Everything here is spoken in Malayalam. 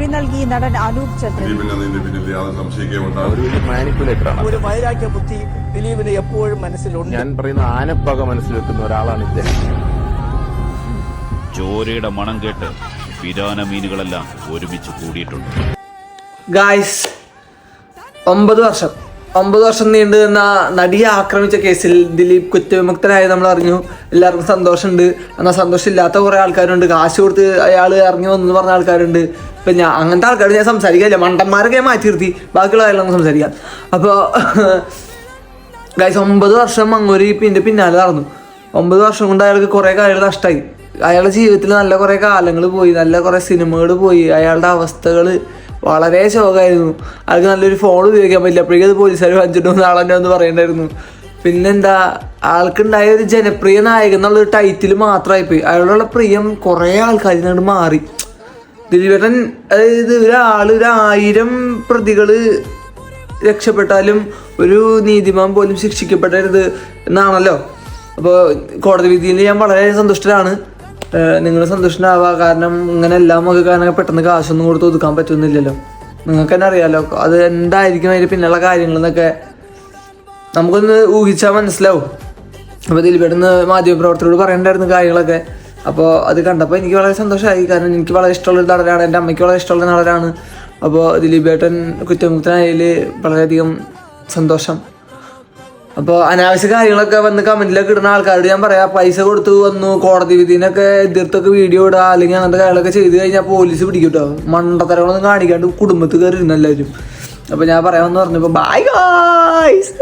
മൊഴി നൽകി നടൻ അനൂപ് ചന്ദ്രൻ. ഒരു വൈരാഗ്യ ബുദ്ധി ദിലീപിന് എപ്പോഴും മനസ്സിലുണ്ട്. ഞാൻ പറയുന്ന ആനപ്പക മനസ്സിൽ വെക്കുന്ന ഒരാളാണ് ഇദ്ദേഹം. ചോരയുടെ മണം കേട്ട് പിരാന മീനുകളെല്ലാം ഒരുമിച്ച് കൂടിയിട്ടുണ്ട്. ഗായ്സ്, 9 വർഷം നീണ്ടു നിന്ന നടിയെ ആക്രമിച്ച കേസിൽ ദിലീപ് കുറ്റവിമുക്തനായി നമ്മൾ അറിഞ്ഞു. എല്ലാവർക്കും സന്തോഷമുണ്ട്. എന്നാൽ സന്തോഷമില്ലാത്ത കുറേ ആൾക്കാരുണ്ട്. കാശ് കൊടുത്ത് അയാൾ ഇറങ്ങി വന്നു പറഞ്ഞ ആൾക്കാരുണ്ട്. ഇപ്പം ഞാൻ അങ്ങനത്തെ ആൾക്കാർ ഞാൻ സംസാരിക്കില്ല. മണ്ടന്മാരൊക്കെ മാറ്റി നിർത്തി, ബാക്കിയുള്ള കാര്യങ്ങളൊന്നും സംസാരിക്കാം. അപ്പോൾ ഗായ്സ്, 9 വർഷം അങ്ങോട്ട് പിന്നെ പിന്നാലെ നടന്നു. 9 വർഷം കൊണ്ട് അയാൾക്ക് കുറേ കാര്യങ്ങൾ നഷ്ടമായി. അയാളുടെ ജീവിതത്തിൽ നല്ല കുറേ കാലങ്ങൾ പോയി, നല്ല കുറേ സിനിമകൾ പോയി. അയാളുടെ അവസ്ഥകൾ വളരെ ശോകമായിരുന്നു. അയാൾക്ക് നല്ലൊരു ഫോൺ ഉപയോഗിക്കാൻ പറ്റില്ല. അപ്പോഴേക്കും അത് പോലീസുകാർ വഞ്ചിട്ട് നാളെന്നെ ഒന്ന് പറയണ്ടായിരുന്നു. പിന്നെന്താ, ആൾക്കുണ്ടായ ഒരു ജനപ്രിയ നായകൻ എന്നുള്ളൊരു ടൈറ്റിൽ മാത്രമായിപ്പോയി. അയാളുള്ള പ്രിയം കുറേ ആൾക്കാരിൽ നിന്ന് മാറി. ദിലീപേട്ടൻ, അതായത് ഒരു 1000 പ്രതികൾ രക്ഷപ്പെട്ടാലും ഒരു നീതിമാൻ പോലും ശിക്ഷിക്കപ്പെടരുത് എന്നാണല്ലോ. അപ്പോൾ കോടതി വിധിയിൽ ഞാൻ വളരെ സന്തുഷ്ടനാണ്. നിങ്ങൾ സന്തുഷ്ടനാവുക. കാരണം ഇങ്ങനെ എല്ലാം നമുക്ക് കാരണം പെട്ടെന്ന് കാശൊന്നും കൊടുത്ത് ഒതുക്കാൻ പറ്റുന്നില്ലല്ലോ. നിങ്ങൾക്ക് തന്നെ അറിയാമല്ലോ അത് എന്തായിരിക്കും അതിൻ്റെ പിന്നെയുള്ള കാര്യങ്ങളെന്നൊക്കെ നമുക്കൊന്ന് ഊഹിച്ചാൽ മനസ്സിലാവും. അപ്പോൾ ദിലീപേട്ടന് മാധ്യമപ്രവർത്തകരോട് പറയേണ്ടായിരുന്നു കാര്യങ്ങളൊക്കെ. അപ്പോൾ അത് കണ്ടപ്പോൾ എനിക്ക് വളരെ സന്തോഷമായി. കാരണം എനിക്ക് വളരെ ഇഷ്ടമുള്ളൊരു നടനാണ്, എൻ്റെ അമ്മയ്ക്ക് വളരെ ഇഷ്ടമുള്ള നടനാണ്. അപ്പോൾ ദിലീപേട്ടൻ കുറ്റമുക്തനായതിൽ വളരെയധികം സന്തോഷം. അപ്പോൾ അനാവശ്യ കാര്യങ്ങളൊക്കെ വന്ന് കമൻറ്റിലൊക്കെ ഇടുന്ന ആൾക്കാരോട് ഞാൻ പറയാം, പൈസ കൊടുത്തു വന്നു കോടതി വിധിനൊക്കെ എതിർത്തൊക്കെ വീഡിയോ ഇടുക അല്ലെങ്കിൽ അങ്ങനത്തെ കാര്യങ്ങളൊക്കെ ചെയ്ത് കഴിഞ്ഞാൽ പോലീസ് പിടിക്കും കേട്ടോ. മണ്ടത്തരങ്ങളൊന്നും കാണിക്കാണ്ട് കുടുംബത്തിൽ കയറി ഇരുന്ന് എല്ലാവരും. അപ്പോൾ ഞാൻ പറയാമെന്ന് പറഞ്ഞപ്പോൾ ബൈ ഗായ്സ്.